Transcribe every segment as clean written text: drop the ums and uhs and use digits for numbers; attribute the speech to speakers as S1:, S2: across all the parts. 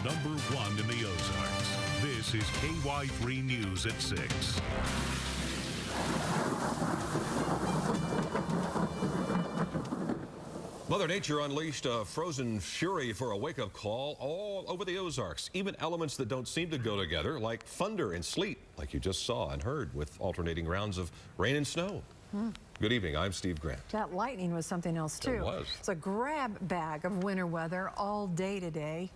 S1: #1 in the Ozarks. This is KY3 News at 6.
S2: Mother Nature unleashed a frozen fury for a wake-up call all over the Ozarks. Even elements that don't seem to go together, like thunder and sleet, like you just saw and heard, with alternating rounds of rain and snow. Good evening, I'm Steve Grant.
S3: That lightning was something else, too.
S2: It was.
S3: It's a grab bag of winter weather all day today.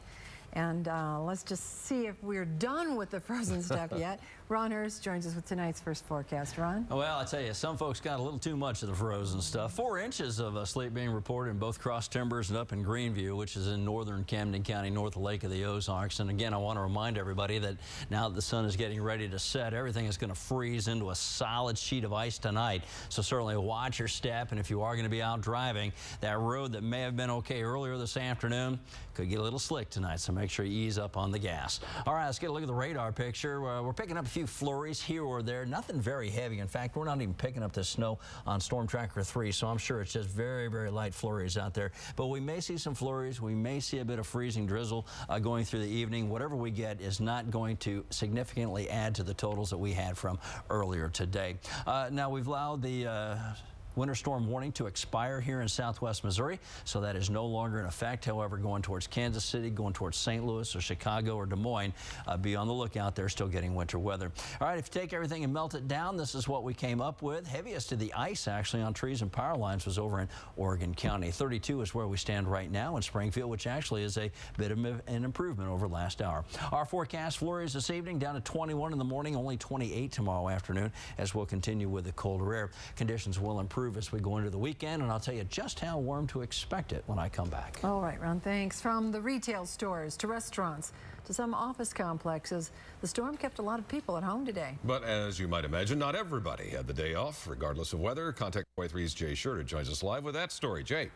S3: And let's just see if we're done with the frozen stuff yet. Ron Hurst joins us with tonight's first forecast. Ron?
S4: Well, I tell you, some folks got a little too much of the frozen stuff. 4 inches of sleet being reported in both Cross Timbers and up in Greenview, which is in northern Camden County, north of Lake of the Ozarks. And again, I want to remind everybody that now that the sun is getting ready to set, everything is going to freeze into a solid sheet of ice tonight. So certainly watch your step. And if you are going to be out driving, that road that may have been okay earlier this afternoon could get a little slick tonight. So make sure you ease up on the gas. All right, let's get a look at the radar picture. We're picking up a few flurries here or there. Nothing very heavy. In fact, we're not even picking up the snow on Storm Tracker 3, so I'm sure it's just very, very light flurries out there. But we may see some flurries. We may see a bit of freezing drizzle going through the evening. Whatever we get is not going to significantly add to the totals that we had from earlier today. Now, we've allowed the winter storm warning to expire here in southwest Missouri, so that is no longer in effect. However, going towards Kansas City, going towards St. Louis or Chicago or Des Moines, be on the lookout. They're still getting winter weather. All right, if you take everything and melt it down, this is what we came up with. Heaviest of the ice, actually, on trees and power lines was over in Oregon County. 32 is where we stand right now in Springfield, which actually is a bit of an improvement over last hour. Our forecast flurries this evening down to 21 in the morning, only 28 tomorrow afternoon, as we'll continue with the colder air. Conditions will improve as we go into the weekend, and I'll tell you just how warm to expect it when I come back.
S3: All right, Ron, thanks. From the retail stores to restaurants to some office complexes, the storm kept a lot of people at home today.
S2: But as you might imagine, not everybody had the day off, regardless of weather. Contact KY3's Jay Schurter joins us live with that story. Jay.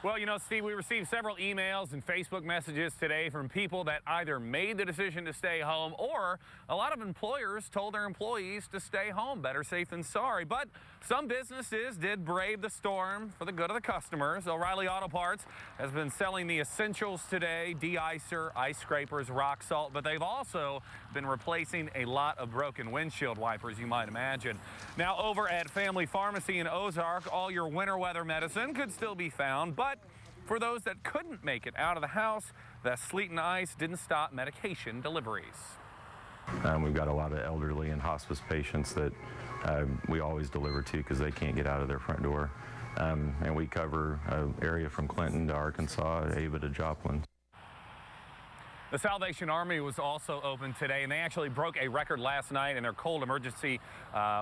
S5: Well, you know, Steve, we received several emails and Facebook messages today from people that either made the decision to stay home, or a lot of employers told their employees to stay home. Better safe than sorry. But some businesses did brave the storm for the good of the customers. O'Reilly Auto Parts has been selling the essentials today: de-icer, ice scrapers, rock salt, but they've also been replacing a lot of broken windshield wipers, you might imagine. Now, over at Family Pharmacy in Ozark, all your winter weather medicine could still be found, but for those that couldn't make it out of the house, the sleet and ice didn't stop medication deliveries.
S6: We've got a lot of elderly and hospice patients that we always deliver to because they can't get out of their front door. And we cover an area from Clinton to Arkansas, Ava to Joplin.
S5: The Salvation Army was also open today, and they actually broke a record last night in their cold emergency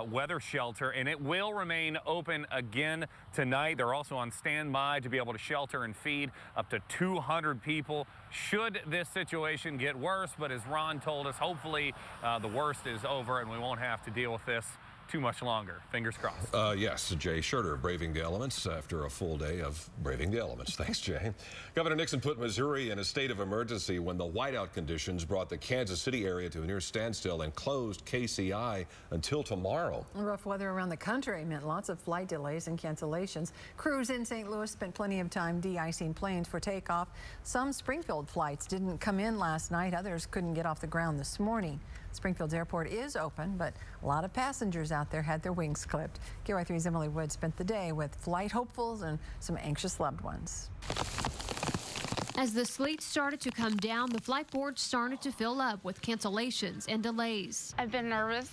S5: weather shelter, and it will remain open again tonight. They're also on standby to be able to shelter and feed up to 200 people should this situation get worse. But as Ron told us, hopefully the worst is over and we won't have to deal with this too much longer. Fingers crossed.
S2: Yes, Jay Schurter braving the elements after a full day of braving the elements. Thanks, Jay. Governor Nixon put Missouri in a state of emergency when the whiteout conditions brought the Kansas City area to a near standstill and closed KCI until tomorrow.
S3: Rough weather around the country meant lots of flight delays and cancellations. Crews in St. Louis spent plenty of time de-icing planes for takeoff. Some Springfield flights didn't come in last night. Others couldn't get off the ground this morning. Springfield's airport is open, but a lot of passengers out there had their wings clipped. KY3's Emily Wood spent the day with flight hopefuls and some anxious loved ones.
S7: As the sleet started to come down, the flight board started to fill up with cancellations and delays.
S8: I've been nervous.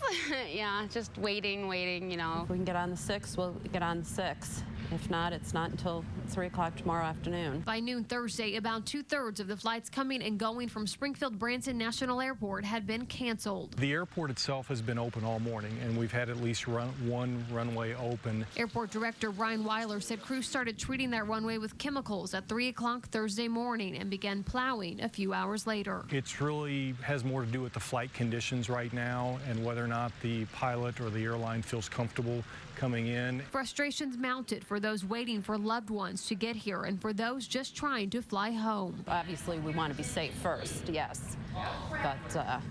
S8: Yeah, just waiting, you know.
S9: If we can get on the 6th, we'll get on the 6th. If not, it's not until 3 o'clock tomorrow afternoon.
S7: By noon Thursday, about 2/3 of the flights coming and going from Springfield Branson National Airport had been canceled.
S10: The airport itself has been open all morning, and we've had at least one runway open.
S7: Airport Director Brian Weiler said crews started treating that runway with chemicals at 3 o'clock Thursday morning and began plowing a few hours later.
S10: It really has more to do with the flight conditions right now and whether or not the pilot or the airline feels comfortable coming in.
S7: Frustrations mounted for those waiting for loved ones to get here and for those just trying to fly home.
S9: Obviously, we want to be safe first, yes, but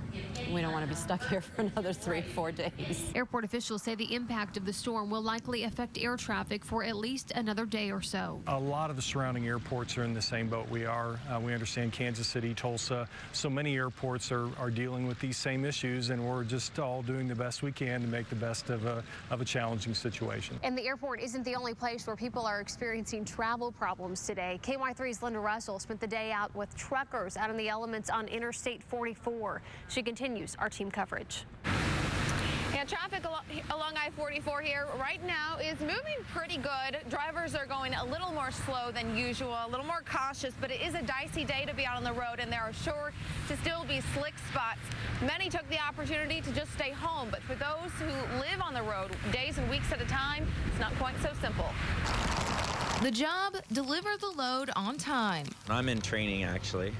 S9: we don't want to be stuck here for another 3 or 4 days.
S7: Airport officials say the impact of the storm will likely affect air traffic for at least another day or so.
S10: A lot of the surrounding airports are in the same boat we are. are. We understand Kansas City, Tulsa, so many airports are dealing with these same issues, and we're just all doing the best we can to make the best of a challenging situation.
S7: And the airport isn't the only place where people are experiencing travel problems today. KY3's Linda Russell spent the day out with truckers out in the elements on Interstate 44. She continues our team coverage.
S11: Yeah, traffic along I-44 here right now is moving pretty good. Drivers are going a little more slow than usual, a little more cautious, but it is a dicey day to be out on the road, and there are sure to still be slick spots. Many took the opportunity to just stay home, but for those who live on the road days and weeks at a time, it's not quite so simple.
S12: The job, deliver the load on time.
S13: I'm in training, actually.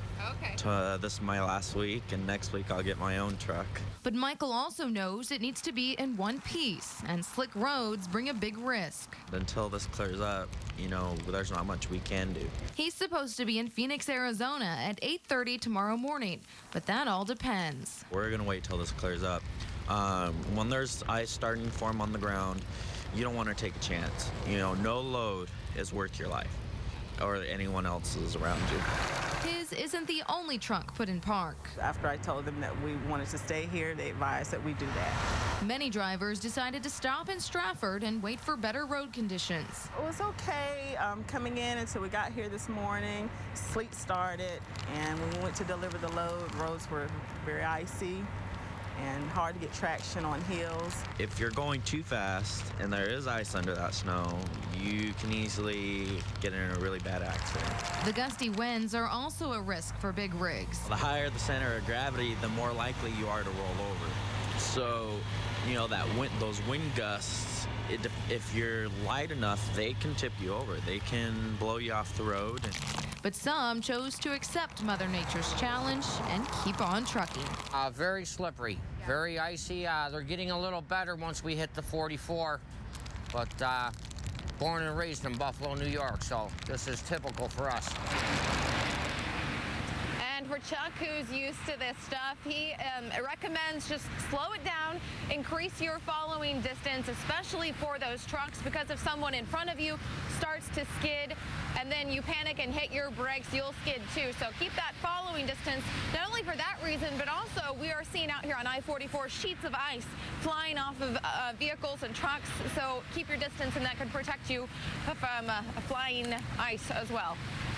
S11: Okay.
S13: This is my last week, and next week I'll get my own truck.
S12: But Michael also knows it needs to be in one piece, and slick roads bring a big risk.
S13: Until this clears up, you know, there's not much we can do.
S12: He's supposed to be in Phoenix, Arizona at 8:30 tomorrow morning, but that all depends.
S13: We're going to wait till this clears up. When there's ice starting to form on the ground, you don't want to take a chance. You know, no load is worth your life or anyone else's around you.
S12: His isn't the only truck put in park.
S14: After I told them that we wanted to stay here, they advised that we do that.
S12: Many drivers decided to stop in Stratford and wait for better road conditions.
S14: It was okay coming in until we got here this morning. Sleet started, and when we went to deliver the load, roads were very icy and hard to get traction on hills.
S13: If you're going too fast and there is ice under that snow, you can easily get in a really bad accident.
S12: The gusty winds are also a risk for big rigs.
S13: The higher the center of gravity, the more likely you are to roll over. So, you know, those wind gusts, if you're light enough, they can tip you over. They can blow you off the road.
S12: But some chose to accept Mother Nature's challenge and keep on trucking.
S15: Very slippery, very icy. They're getting a little better once we hit the 44. But born and raised in Buffalo, New York, so this is typical for us.
S11: And for Chuck, who's used to this stuff, he recommends just slow it down, increase your following distance, especially for those trucks, because if someone in front of you starts to skid and then you panic and hit your brakes, you'll skid too. So keep that following distance, not only for that reason, but also we are seeing out here on I-44 sheets of ice flying off of vehicles and trucks. So keep your distance, and that could protect you from flying ice as well.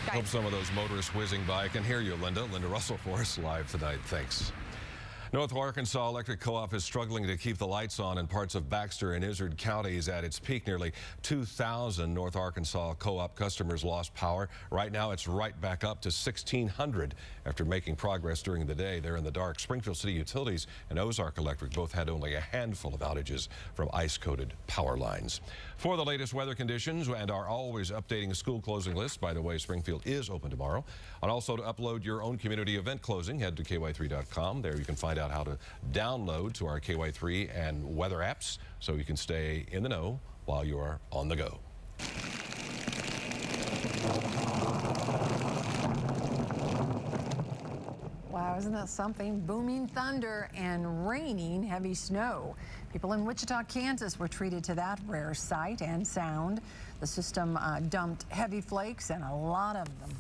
S2: Hope some of those motorists whizzing by can hear you, Linda. Linda Russell for us live tonight. Thanks. North Arkansas Electric Co-op is struggling to keep the lights on in parts of Baxter and Izard counties at its peak. Nearly 2,000 North Arkansas Co-op customers lost power. Right now, it's right back up to 1,600 after making progress during the day. They're in the dark. Springfield City Utilities and Ozark Electric both had only a handful of outages from ice-coated power lines. For the latest weather conditions and our always updating school closing list, by the way, Springfield is open tomorrow. And also to upload your own community event closing, head to KY3.com. There you can find out how to download to our KY3 and weather apps so you can stay in the know while you're on the go.
S3: Wow, isn't that something? Booming thunder and raining heavy snow. People in Wichita, Kansas were treated to that rare sight and sound. The system dumped heavy flakes, and a lot of them.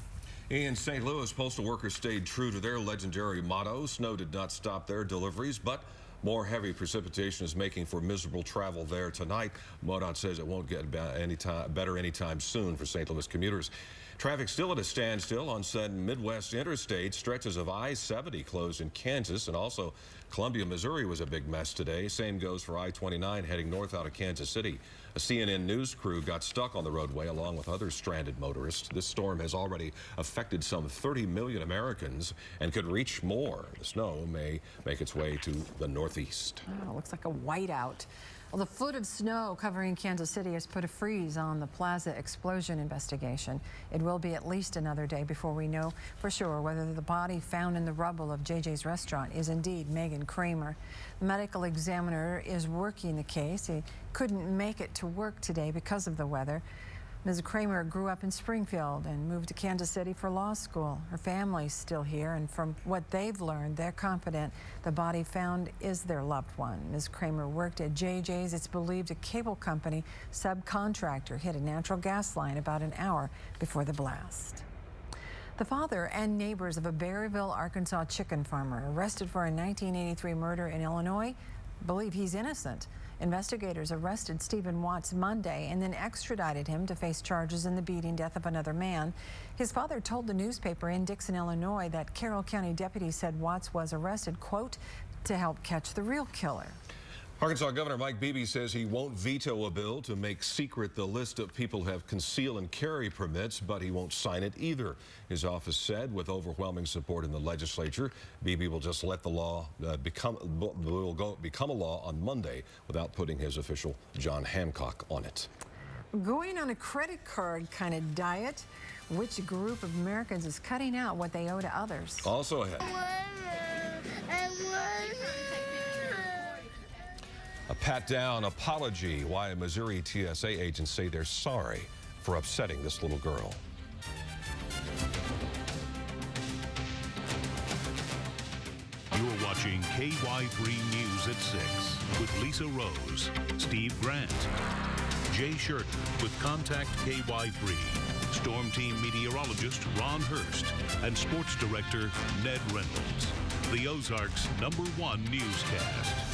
S2: In St. Louis, postal workers stayed true to their legendary motto. Snow did not stop their deliveries, but more heavy precipitation is making for miserable travel there tonight. MoDOT says it won't get better anytime soon for St. Louis commuters. Traffic still at a standstill on said Midwest interstate. Stretches of I-70 closed in Kansas, and also Columbia, Missouri was a big mess today. Same goes for I-29 heading north out of Kansas City. A CNN news crew got stuck on the roadway along with other stranded motorists. This storm has already affected some 30 million Americans and could reach more. The snow may make its way to the northeast.
S3: Oh, looks like a whiteout. Well, the foot of snow covering Kansas City has put a freeze on the Plaza explosion investigation. It will be at least another day before we know for sure whether the body found in the rubble of JJ's restaurant is indeed Megan Kramer. The medical examiner is working the case. He couldn't make it to work today because of the weather. Ms. Kramer grew up in Springfield and moved to Kansas City for law school. Her family's still here, and from what they've learned, they're confident the body found is their loved one. Ms. Kramer worked at JJ's. It's believed a cable company subcontractor hit a natural gas line about an hour before the blast. The father and neighbors of a Berryville, Arkansas chicken farmer arrested for a 1983 murder in Illinois believe he's innocent. Investigators arrested Stephen Watts Monday and then extradited him to face charges in the beating death of another man. His father told the newspaper in Dixon, Illinois, that Carroll County deputies said Watts was arrested, quote, to help catch the real killer.
S2: Arkansas Governor Mike Beebe says he won't veto a bill to make secret the list of people who have conceal and carry permits, but he won't sign it either. His office said with overwhelming support in the legislature, Beebe will just let the law become a law on Monday without putting his official John Hancock on it.
S3: Going on a credit card kind of diet, which group of Americans is cutting out what they owe to others?
S2: Also ahead. A pat-down apology, why Missouri TSA agents say they're sorry for upsetting this little girl.
S1: You're watching KY3 News at 6 with Lisa Rose, Steve Grant, Jay Sheridan with Contact KY3, Storm Team meteorologist Ron Hurst, and sports director Ned Reynolds. The Ozarks' #1 newscast.